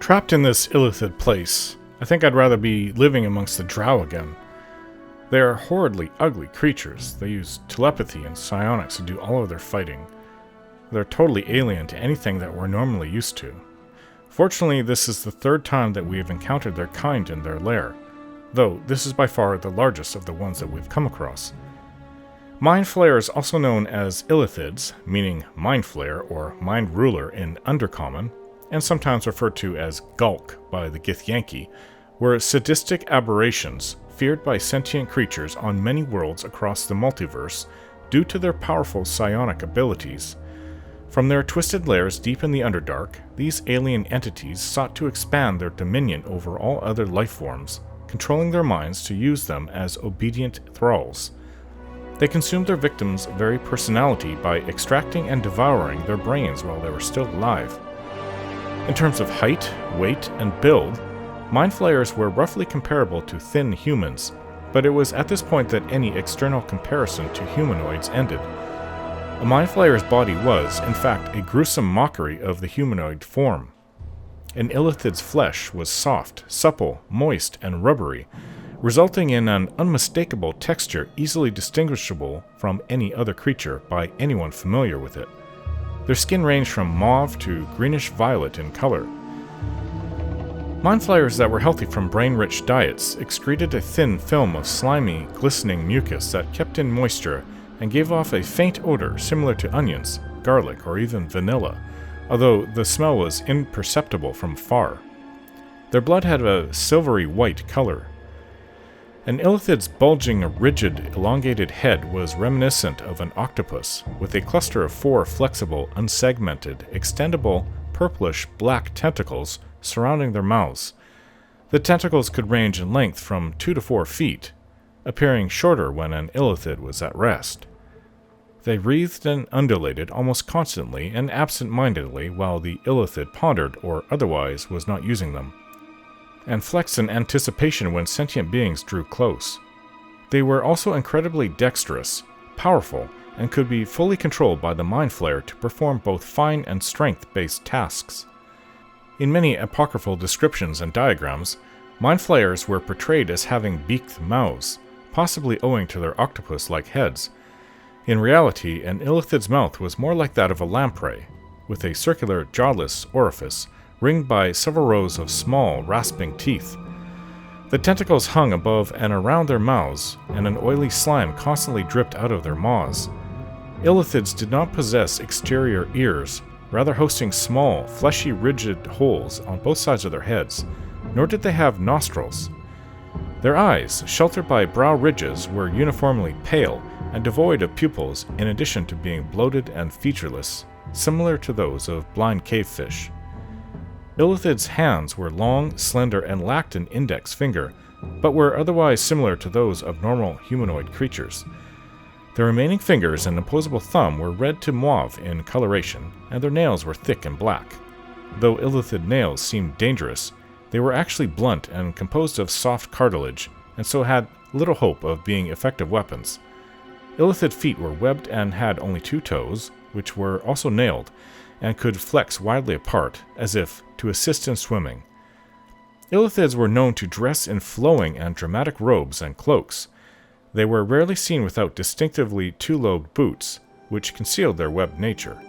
Trapped in this Illithid place, I think I'd rather be living amongst the drow again. They are horridly ugly creatures. They use telepathy and psionics to do all of their fighting. They're totally alien to anything that we're normally used to. Fortunately, this is the third time that we have encountered their kind in their lair, though this is by far the largest of the ones that we've come across. Mind Flayers, also known as Illithids, meaning Mind Flayer or Mind Ruler in Undercommon, and sometimes referred to as Gulk by the Githyanki, were sadistic aberrations feared by sentient creatures on many worlds across the multiverse due to their powerful psionic abilities. From their twisted lairs deep in the Underdark, these alien entities sought to expand their dominion over all other life forms, controlling their minds to use them as obedient thralls. They consumed their victims' very personality by extracting and devouring their brains while they were still alive. In terms of height, weight, and build, Mind Flayers were roughly comparable to thin humans, but it was at this point that any external comparison to humanoids ended. A Mind Flayer's body was, in fact, a gruesome mockery of the humanoid form. An Illithid's flesh was soft, supple, moist, and rubbery, resulting in an unmistakable texture easily distinguishable from any other creature by anyone familiar with it. Their skin ranged from mauve to greenish-violet in color. Mind Flayers that were healthy from brain-rich diets excreted a thin film of slimy, glistening mucus that kept in moisture and gave off a faint odor similar to onions, garlic, or even vanilla, although the smell was imperceptible from far. Their blood had a silvery white color. An Illithid's bulging, rigid, elongated head was reminiscent of an octopus, with a cluster of 4 flexible, unsegmented, extendable, purplish-black tentacles surrounding their mouths. The tentacles could range in length from 2 to 4 feet, appearing shorter when an Illithid was at rest. They wreathed and undulated almost constantly and absent-mindedly while the Illithid pondered or otherwise was not using them, and flexed in anticipation when sentient beings drew close. They were also incredibly dexterous, powerful, and could be fully controlled by the Mind Flayer to perform both fine and strength-based tasks. In many apocryphal descriptions and diagrams, Mind Flayers were portrayed as having beaked mouths, possibly owing to their octopus-like heads. In reality, an Illithid's mouth was more like that of a lamprey, with a circular jawless orifice ringed by several rows of small, rasping teeth. The tentacles hung above and around their mouths, and an oily slime constantly dripped out of their maws. Illithids did not possess exterior ears, rather hosting small, fleshy, rigid holes on both sides of their heads, nor did they have nostrils. Their eyes, sheltered by brow ridges, were uniformly pale and devoid of pupils in addition to being bloated and featureless, similar to those of blind cavefish. Illithid's hands were long, slender, and lacked an index finger, but were otherwise similar to those of normal humanoid creatures. The remaining fingers and opposable thumb were red to mauve in coloration, and their nails were thick and black. Though Illithid nails seemed dangerous, they were actually blunt and composed of soft cartilage, and so had little hope of being effective weapons. Illithid feet were webbed and had only 2 toes, which were also nailed, and could flex widely apart, as if to assist in swimming. Illithids were known to dress in flowing and dramatic robes and cloaks. They were rarely seen without distinctively 2-lobed boots, which concealed their webbed nature.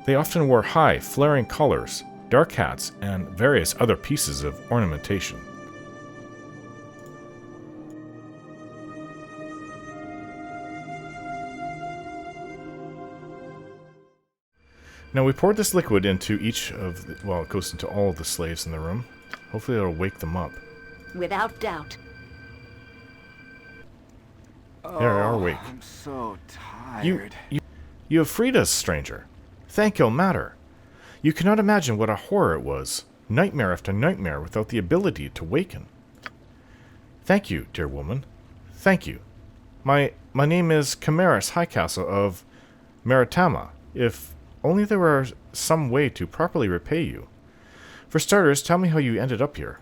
They often wore high, flaring collars, dark hats, and various other pieces of ornamentation. Now we poured this liquid into each of the, well, it goes into all of the slaves in the room. Hopefully it'll wake them up. Without doubt. They are awake. I'm so tired. You have freed us, stranger. Thank you'll matter. You cannot imagine what a horror it was. Nightmare after nightmare without the ability to waken. Thank you, dear woman. Thank you. My name is Chimeras Highcastle of Maritama. If only there were some way to properly repay you. For starters, tell me how you ended up here.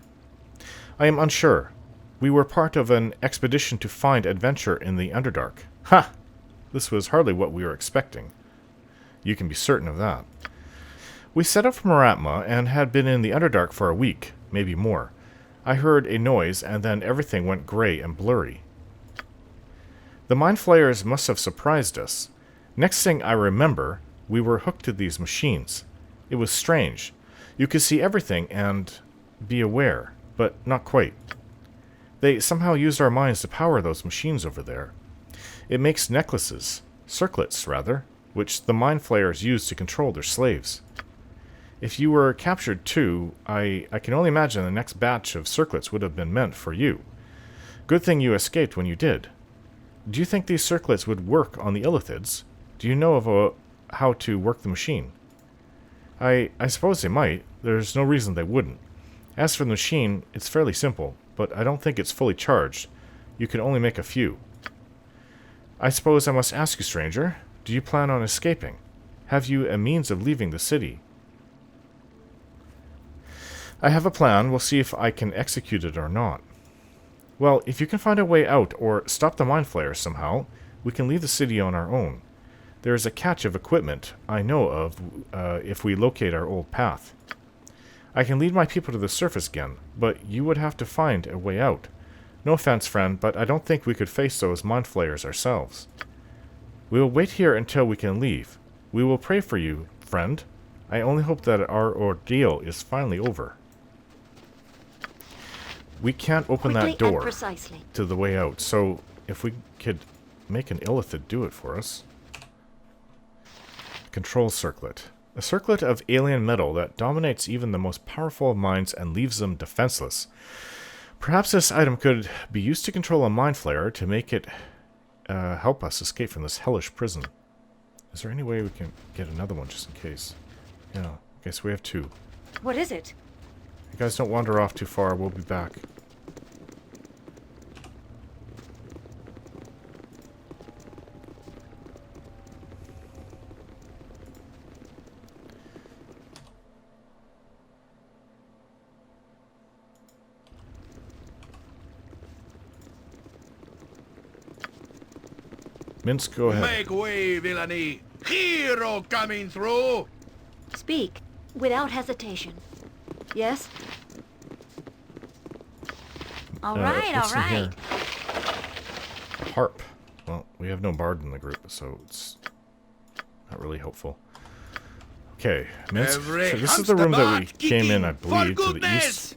I am unsure. We were part of an expedition to find adventure in the Underdark. Ha! This was hardly what we were expecting. You can be certain of that. We set up from Maratma and had been in the Underdark for a week, maybe more. I heard a noise, and then everything went gray and blurry. The Mind Flayers must have surprised us. Next thing I remember, we were hooked to these machines. It was strange. You could see everything and be aware, but not quite. They somehow used our minds to power those machines over there. It makes necklaces, circlets rather, which the Mind Flayers use to control their slaves. If you were captured too, I can only imagine the next batch of circlets would have been meant for you. Good thing you escaped when you did. Do you think these circlets would work on the Illithids? Do you know of how to work the machine? I suppose they might. There's no reason they wouldn't. As for the machine, it's fairly simple, but I don't think it's fully charged. You can only make a few. I suppose I must ask you, stranger, do you plan on escaping? Have you a means of leaving the city? I have a plan. We'll see if I can execute it or not. Well, if you can find a way out or stop the Mind Flayers somehow, we can leave the city on our own. There is a cache of equipment I know of if we locate our old path. I can lead my people to the surface again, but you would have to find a way out. No offense, friend, but I don't think we could face those Mind Flayers ourselves. We will wait here until we can leave. We will pray for you, friend. I only hope that our ordeal is finally over. We can't open that door to the way out, so if we could make an Illithid do it for us. Control circlet. A circlet of alien metal that dominates even the most powerful of minds and leaves them defenseless. Perhaps this item could be used to control a Mind Flayer to make it help us escape from this hellish prison. Is there any way we can get another one just in case? Yeah, okay, so we have two. What is it? You guys don't wander off too far, we'll be back. Minsk, go ahead. Make way, villainy! Hero coming through! Speak, without hesitation. Yes? All right. Harp. Well, we have no bard in the group, so it's not really helpful. Okay, Minsk. So this is the room that we came in, I believe, to the east.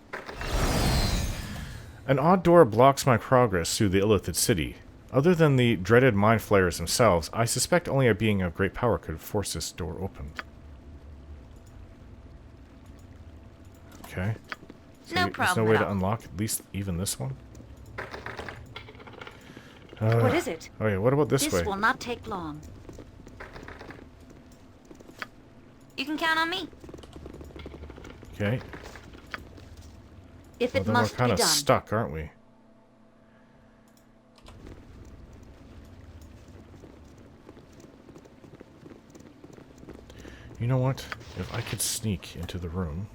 An odd door blocks my progress through the Illithid city. Other than the dreaded Mind Flayers themselves, I suspect only a being of great power could force this door open. Okay. So No problem. There's no way to unlock at least even this one? What is it? Okay, what about this way? This will not take long. You can count on me. Okay. If it Then must we're kind be of done. stuck, aren't we? You know what? If I could sneak into the room...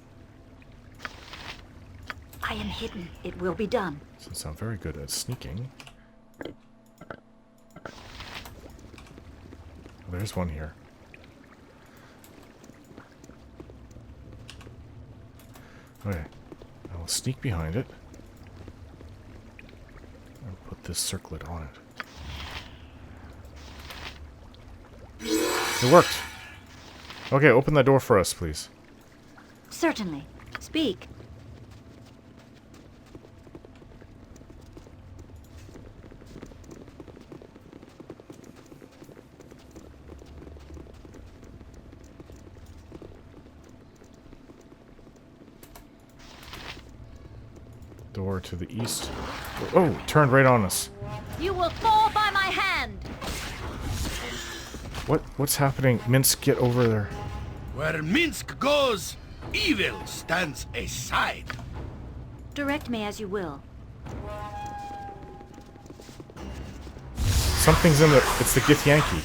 I am hidden. It will be done. Since I'm very good at sneaking... Oh, there's one here. Okay. I'll sneak behind it. And put this circlet on it. It worked! Okay, open that door for us, please. Certainly. Speak. Door to the east. Oh, turned right on us. You will fall by my hand. What's happening? Minsk, get over there. Where Minsk goes, evil stands aside. Direct me as you will. Something's in there. It's the Githyanki.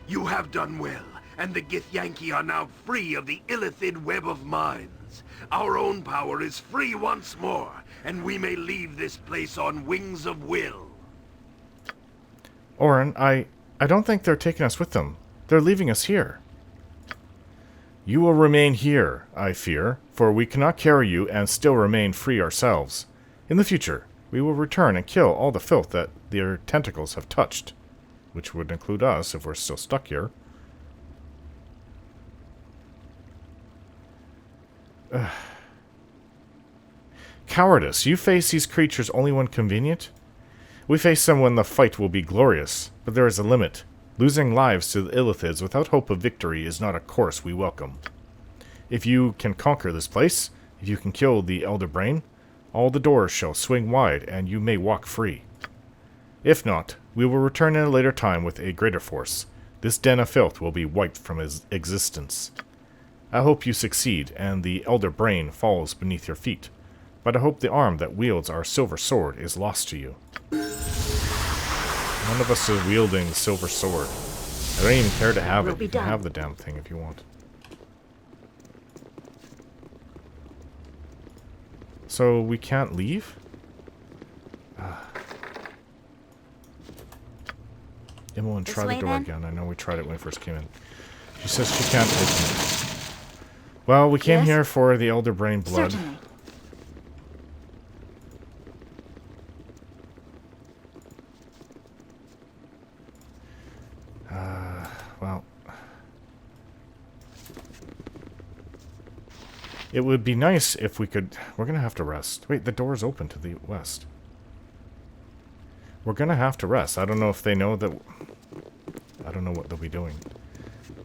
You have done well, and the Githyanki are now free of the Illithid web of mines. Our own power is free once more, and we may leave this place on wings of will. Orin, I don't think they're taking us with them. They're leaving us here. You will remain here, I fear, for we cannot carry you and still remain free ourselves. In the future, we will return and kill all the filth that their tentacles have touched, which would include us if we're still stuck here. Cowardice. You face these creatures only when convenient? We face them when the fight will be glorious, but there is a limit. Losing lives to the Illithids without hope of victory is not a course we welcome. If you can conquer this place, if you can kill the Elder Brain, all the doors shall swing wide and you may walk free. If not, we will return in a later time with a greater force. This den of filth will be wiped from his existence. I hope you succeed and the Elder Brain falls beneath your feet, but I hope the arm that wields our silver sword is lost to you. None of us is wielding the silver sword. I don't even care to have it. You can have the damn thing if you want. So we can't leave? Imoen, try the door again. I know we tried it when we first came in. She says she can't open it. Well, we came here for the Elder Brain blood. Certainly. Well, it would be nice if we could... We're going to have to rest. Wait, the door's open to the west. We're going to have to rest. I don't know if they know that... I don't know what they'll be doing.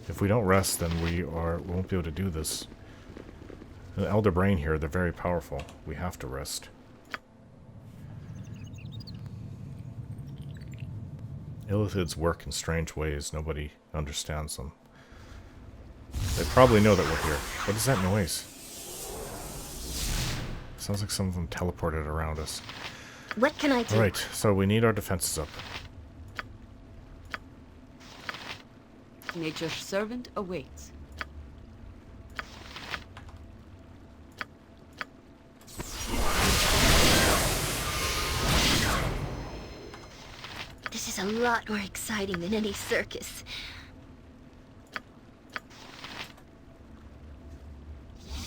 If we don't rest, then we won't be able to do this. The Elder Brain here, they're very powerful. We have to rest. Illithids work in strange ways. Nobody understands them. They probably know that we're here. What is that noise? Sounds like some of them teleported around us. What can I do? Alright, so we need our defenses up. Nature's servant awaits. This is a lot more exciting than any circus.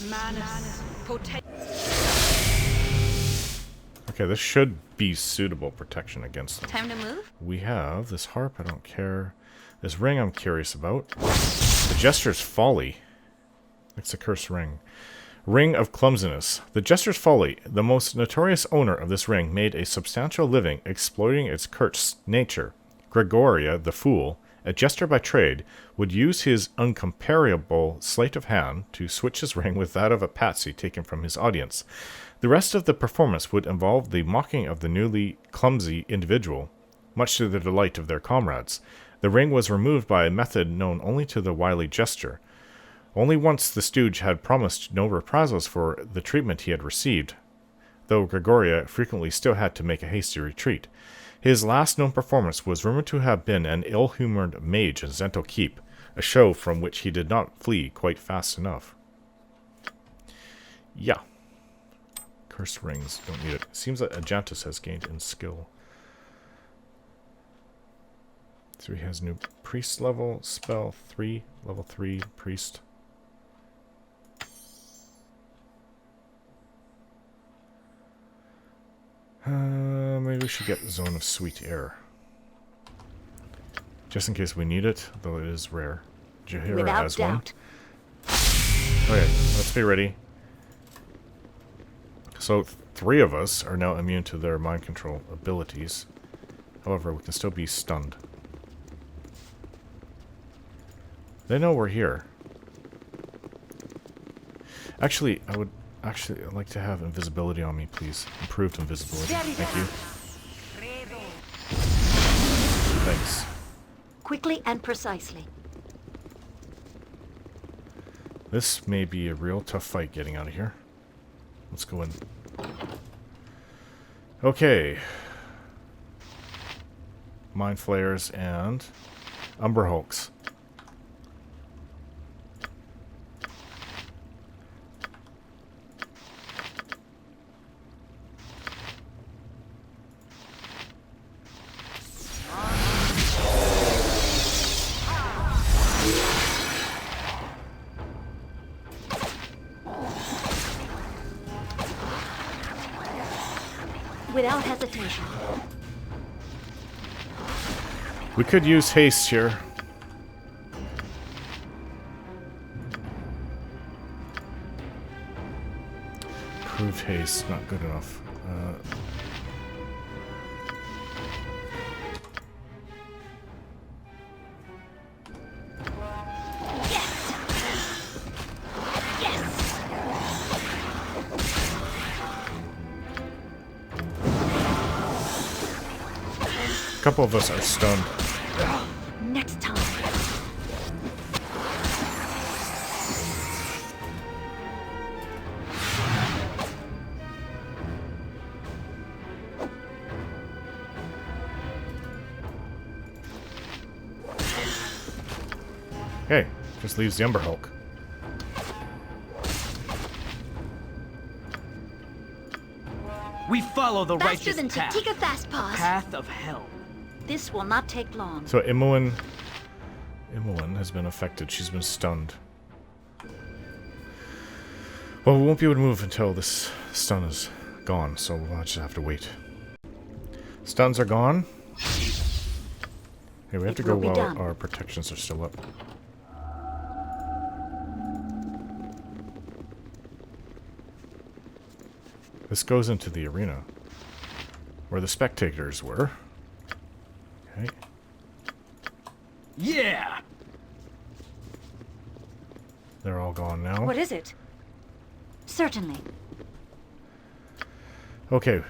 Manus potent. Okay, this should be suitable protection against them. Time to move? We have this harp, I don't care. This ring I'm curious about. The Jester's Folly. It's a cursed ring. Ring of Clumsiness. The Jester's Folly, the most notorious owner of this ring, made a substantial living exploiting its cursed nature. Gregoria, the Fool, a jester by trade, would use his uncomparable sleight of hand to switch his ring with that of a patsy taken from his audience. The rest of the performance would involve the mocking of the newly clumsy individual, much to the delight of their comrades. The ring was removed by a method known only to the wily jester. Only once the stooge had promised no reprisals for the treatment he had received, though Gregoria frequently still had to make a hasty retreat. His last known performance was rumored to have been an ill-humored mage in Zento Keep, a show from which he did not flee quite fast enough. Yeah. Cursed rings, don't need it. Seems that Ajantis has gained in skill. So he has new priest level, spell 3, level 3, priest. Maybe we should get Zone of Sweet Air. Just in case we need it, though it is rare. Jaheira has one. Okay, let's be ready. So 3 of us are now immune to their mind control abilities. However, we can still be stunned. They know we're here. Actually, I would like to have invisibility on me, please. Improved invisibility. Thank you. Thanks. Quickly and precisely. This may be a real tough fight getting out of here. Let's go in. Okay. Mind Flayers and Umber Hulks. Without hesitation. We could use haste here. Improved haste, not good enough. A couple of us are stunned. Next time. Okay, just leaves the Ember Hulk. We follow the Faster righteous than path. Tatika Fastpaws. Path of hell. This will not take long. So Imoen has been affected. She's been stunned. Well, we won't be able to move until this stun is gone, so we'll just have to wait. Stuns are gone. Okay, we have to go while our protections are still up. This goes into the arena, where the spectators were. Okay. Yeah! They're all gone now. What is it? Certainly. Okay,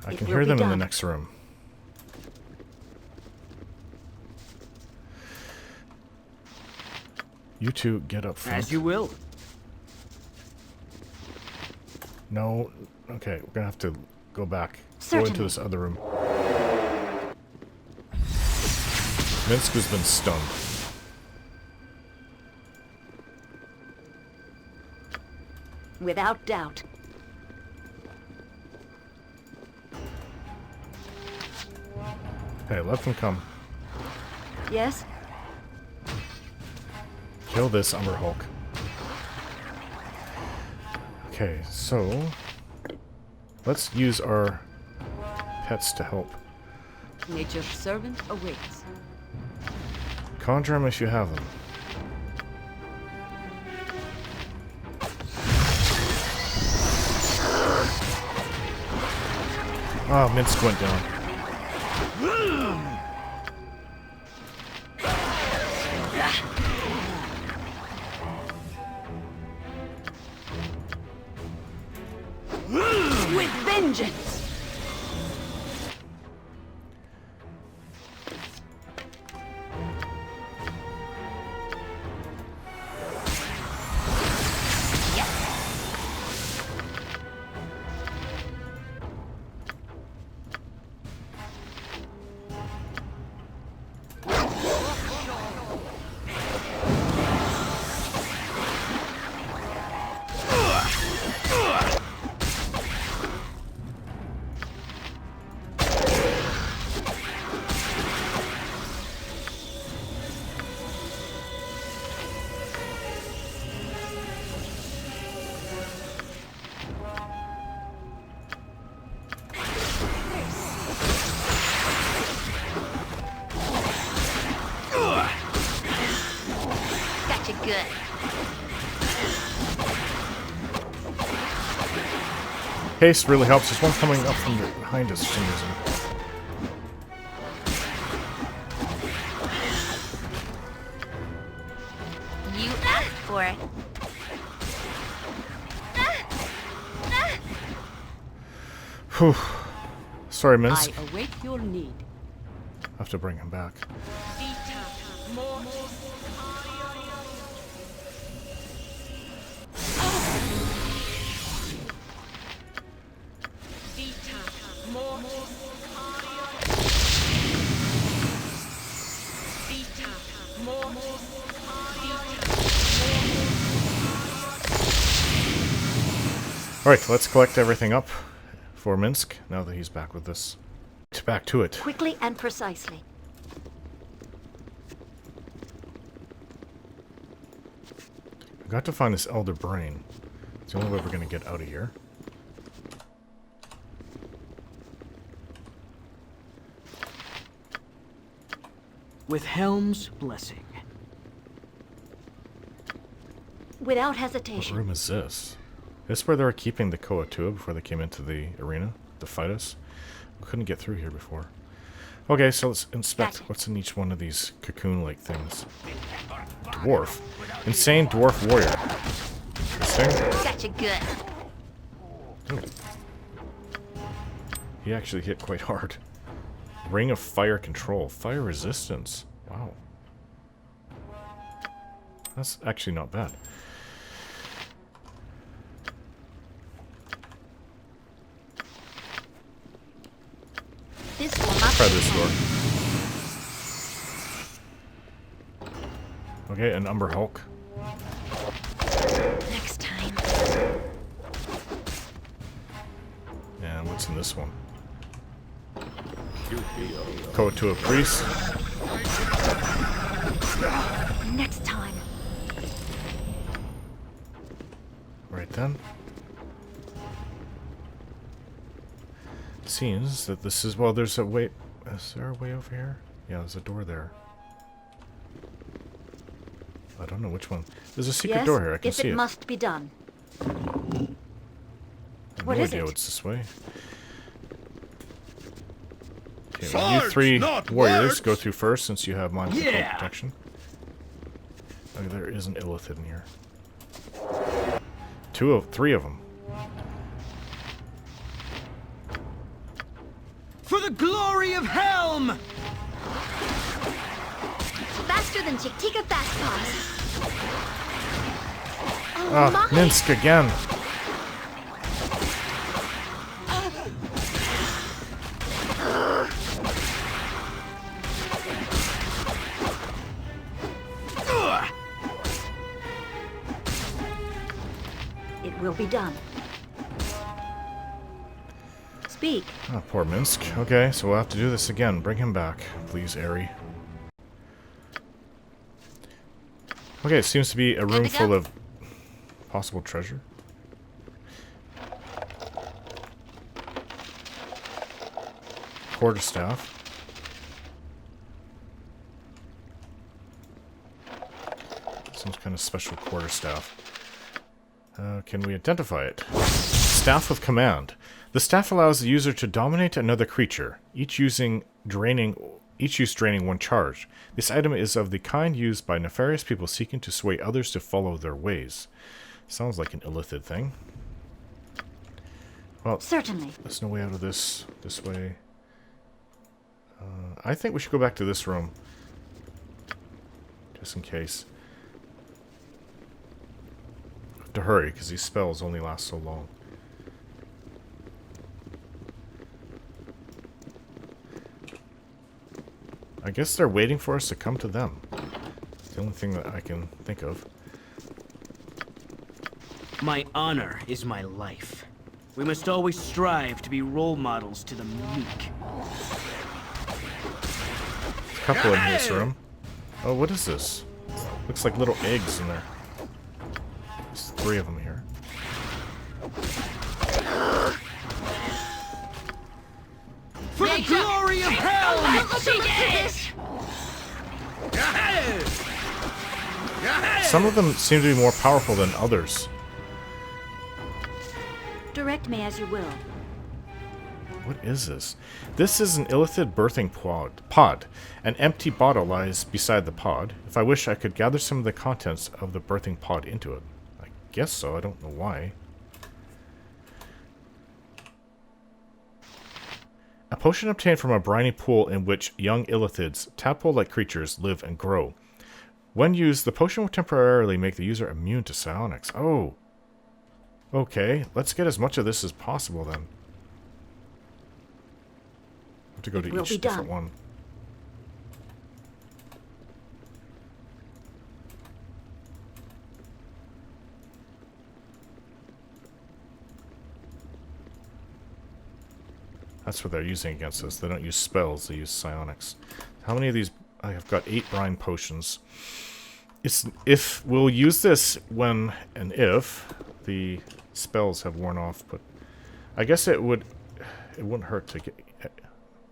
I can hear them in the next room. You two get up front. As you will. No. Okay, we're gonna have to go back. Certainly. Go into this other room. Minsk has been stunned. Without doubt. Hey, let them come. Yes? Kill this Umber Hulk. Okay, so let's use our pets to help. Nature's servant awaits. Conjure them if you have them. Oh, Minsk went down. With vengeance! Gotcha good. Haste really helps. There's one coming up from behind us for some reason. You asked for it. Whew. Sorry, Minsk. I await your need. I have to bring him back. Alright, let's collect everything up for Minsk, now that he's back with us. Back to it. Quickly and precisely. I've got to find this Elder Brain. It's the only way we're going to get out of here. With Helm's blessing. Without What hesitation. room is this? Is this where they were keeping the Koatua before they came into the arena to fight us? We couldn't get through here before. Okay, so let's inspect Gotcha. what's in each one of these cocoon-like things. Dwarf. Insane dwarf warrior. Interesting. Gotcha good. Ooh. He actually hit quite hard. Ring of fire control. Fire resistance. Wow. That's actually not bad. This will not Try be this fun. door. Okay, an Umber Hulk. Next time. And what's in this one? Koatua priest. Next time. Right then. Seems that this is, well, there's a way. Is there a way over here? Yeah, there's a door there. I don't know which one. There's a secret Yes, door here. I can if see it it. must be done. I have What no is idea it? what's this way. Okay, well, you three warriors go through first since you have mind control protection. Oh, there is an Illithid in here. Three of them. For the glory of Helm! Faster than Chick-Tika Fast Pass. Oh Ah, my! Minsk again. It will be done. Speak. Oh, poor Minsk. Okay, so we'll have to do this again. Bring him back, please, Aerie. Okay, it seems to be a room to go. full of possible treasure. Quarterstaff. Some kind of special quarterstaff. Can we identify it? Staff of Command. The staff allows the user to dominate another creature, each use draining one charge. This item is of the kind used by nefarious people seeking to sway others to follow their ways. Sounds like an Illithid thing. Well, Certainly. there's no way out of this way. I think we should go back to this room. Just in case. To hurry, because these spells only last so long. I guess they're waiting for us to come to them. It's the only thing that I can think of. My honor is my life. We must always strive to be role models to the meek. A couple in this room. Oh, what is this? Looks like little eggs in there. There's 3 of them here. For the glory of Helm! Some of them seem to be more powerful than others. Direct me as you will. What is this? This is an Illithid birthing pod. An empty bottle lies beside the pod. If I wish, I could gather some of the contents of the birthing pod into it. I guess so. I don't know why. A potion obtained from a briny pool in which young Illithids, tadpole-like creatures, live and grow. When used, the potion will temporarily make the user immune to psionics. Oh. Okay, let's get as much of this as possible then. I have to go to each different one. That's what they're using against us. They don't use spells, they use psionics. How many of these? I have got 8 brine potions. If we'll use this when and if the spells have worn off, but I guess it wouldn't hurt to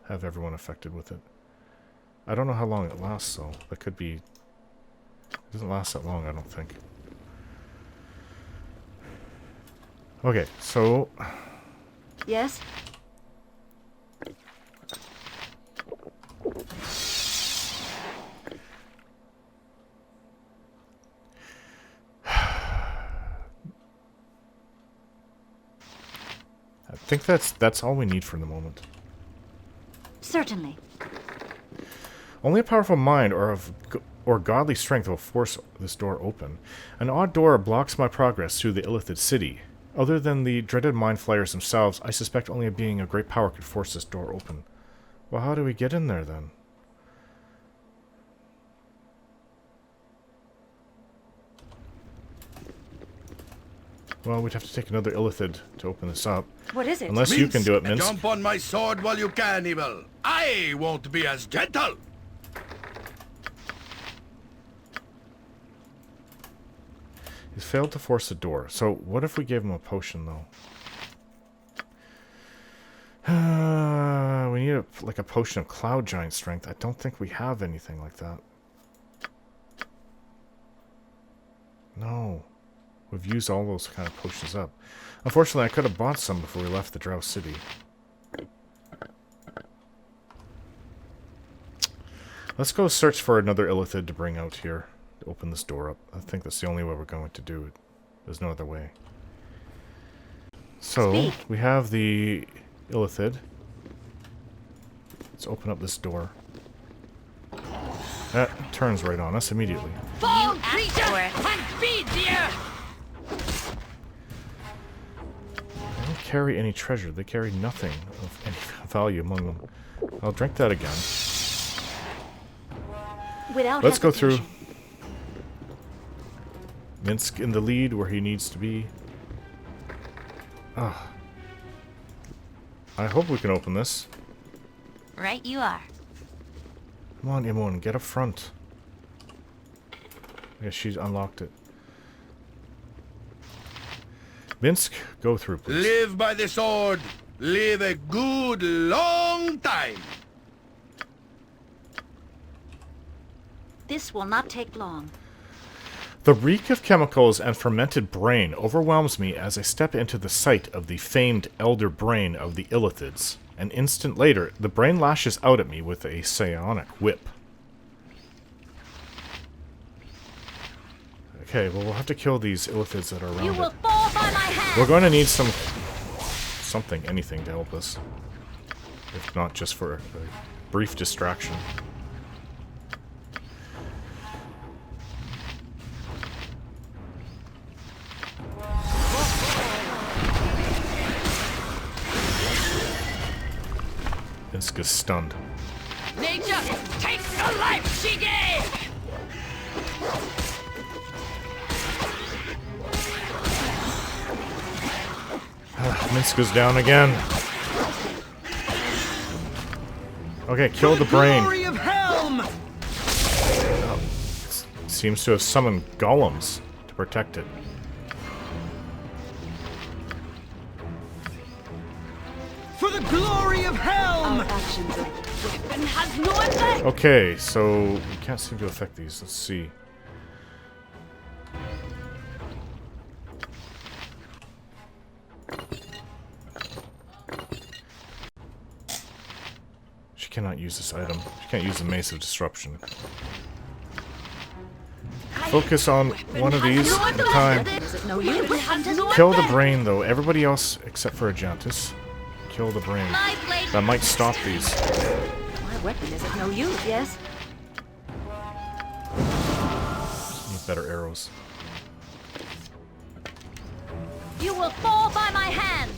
have everyone affected with it. I don't know how long it lasts, though. That could be... It doesn't last that long, I don't think. Okay, so... Yes? I think that's all we need for the moment. Certainly. Only a powerful mind or godly strength will force this door open. An odd door blocks my progress through the Illithid city. Other than the dreaded mind flayers themselves, I suspect only a being of great power could force this door open. Well, how do we get in there then? Well, we'd have to take another Illithid to open this up. What is it? Unless you can do it, Minsk. Jump on my sword while you can, Evil. I won't be as gentle. He's failed to force the door. So, what if we gave him a potion, though? We need like a potion of Cloud Giant Strength. I don't think we have anything like that. No. We've used all those kind of potions up. Unfortunately, I could have bought some before we left the Drow City. Let's go search for another Illithid to bring out here. To open this door up. I think that's the only way we're going to do it. There's no other way. So, Speak. we have the Illithid. Let's open up this door. That turns right on us immediately. Fall creature and feed the earth! They don't carry any treasure. They carry nothing of any value among them. I'll drink that again. Without Let's go through. hesitation. Minsk in the lead where he needs to be. Ah. I hope we can open this. Right you are. Come on, Imon, get up front. I guess she's unlocked it. Minsk, go through, please. Live by the sword. Live a good long time. This will not take long. The reek of chemicals and fermented brain overwhelms me as I step into the sight of the famed elder brain of the Illithids. An instant later, the brain lashes out at me with a psionic whip. Okay, well, we'll have to kill these Illithids that are around You will it. fall by my hand. We're going to need anything to help us. If not just for a brief distraction. Minsk is stunned. Nature takes the life she gave! Minsk is down again. Okay, kill the brain. Glory of Helm! Seems to have summoned golems to protect it. For the glory of Helm! Our actions of weapon has no effect! Okay, so we can't seem to affect these. Let's see. She cannot use this item. She can't use the Mace of Disruption. Focus on one of these at a time. Is it no use? Kill the brain, though. Everybody else, except for Ajantis, kill the brain. My blade. That might stop these. My weapon is of no use, yes? Need better arrows. You will fall by my hand.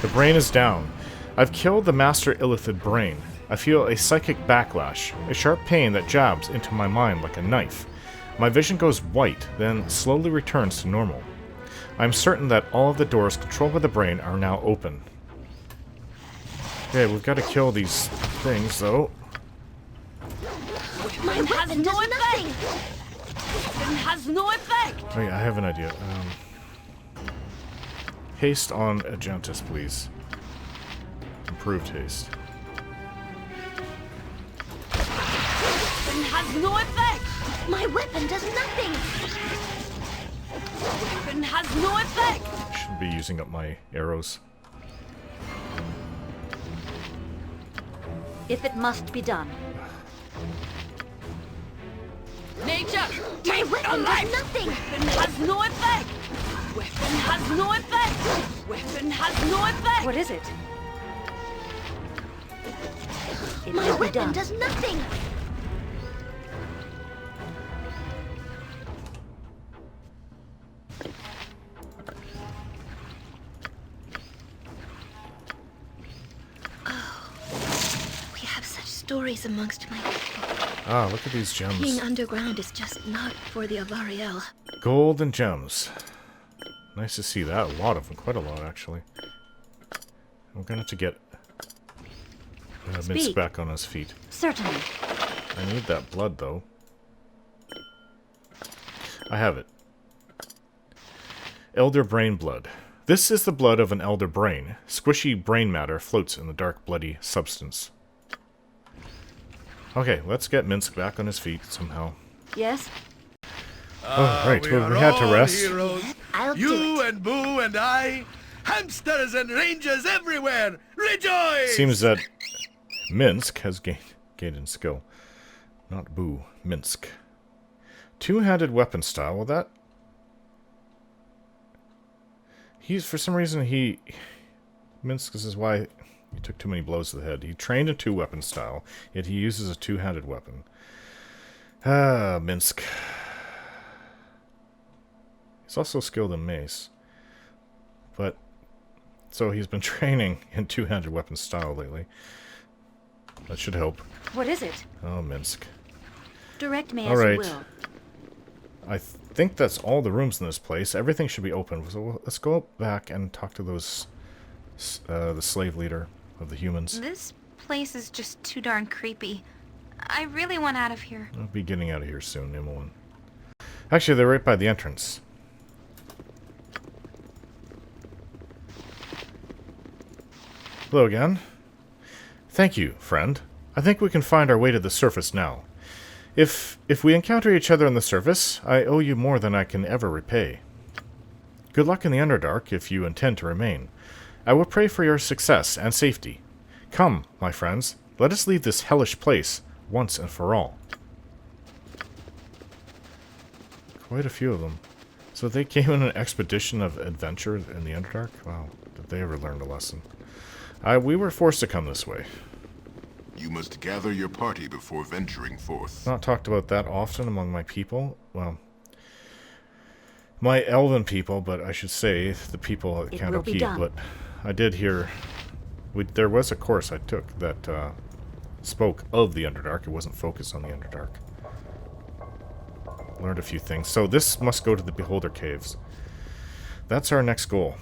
The brain is down. I've killed the Master Illithid brain. I feel a psychic backlash, a sharp pain that jabs into my mind like a knife. My vision goes white, then slowly returns to normal. I'm certain that all of the doors controlled by the brain are now open. Okay, we've got to kill these things, though. Weapon has no effect! Weapon has no effect! Oh yeah, I have an idea. Haste on Ajantis, please. improved haste. Weapon has no effect! My weapon does nothing! Weapon has no effect! Should be using up my arrows. If it must be done. Nature! My weapon life! does nothing! Weapon has no effect! Weapon has no effect! Weapon has no effect! What is it? It My will be weapon done. does nothing! Oh, we have such stories amongst my people. Ah, look at these gems. Being underground is just not for the Avariel. Gold and gems. Nice to see that. A lot of them. Quite a lot, actually. I'm gonna have to get Minsk Speak. back on his feet. Certainly. I need that blood, though. I have it. Elder brain blood. This is the blood of an elder brain. Squishy brain matter floats in the dark, bloody substance. Okay, let's get Minsk back on his feet somehow. Yes? Oh, right. We We are had to all rest. heroes. I'll do You it. and Boo and I, hamsters and rangers everywhere, rejoice! Seems that Minsk has gained in skill. Not Boo. Minsk. Two-handed weapon style. Well, that... He's, for some reason, Minsk, this is why he took too many blows to the head. He trained in two-weapon style, yet he uses a two-handed weapon. Ah, Minsk. He's also skilled in mace. But, so he's been training in two-handed weapon style lately. That should help. What is it? Oh, Minsk. Direct me All as right. you will. I think that's all the rooms in this place. Everything should be open. So let's go back and talk to those, the slave leader of the humans. This place is just too darn creepy. I really want out of here. I'll be getting out of here soon, Imoen. Actually, they're right by the entrance. Hello again. Thank you, friend. I think we can find our way to the surface now. If we encounter each other on the surface, I owe you more than I can ever repay. Good luck in the Underdark if you intend to remain. I will pray for your success and safety. Come, my friends, let us leave this hellish place once and for all. Quite a few of them. So they came on an expedition of adventure in the Underdark? Wow, did they ever learn a lesson? We were forced to come this way. You must gather your party before venturing forth. Not talked about that often among my people. Well, my elven people, but I should say the people at It Candle will be Keep. done. But I did hear... there was a course I took that spoke of the Underdark. It wasn't focused on the Underdark. Learned a few things. So this must go to the Beholder Caves. That's our next goal.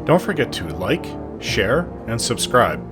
Don't forget to like, share, and subscribe.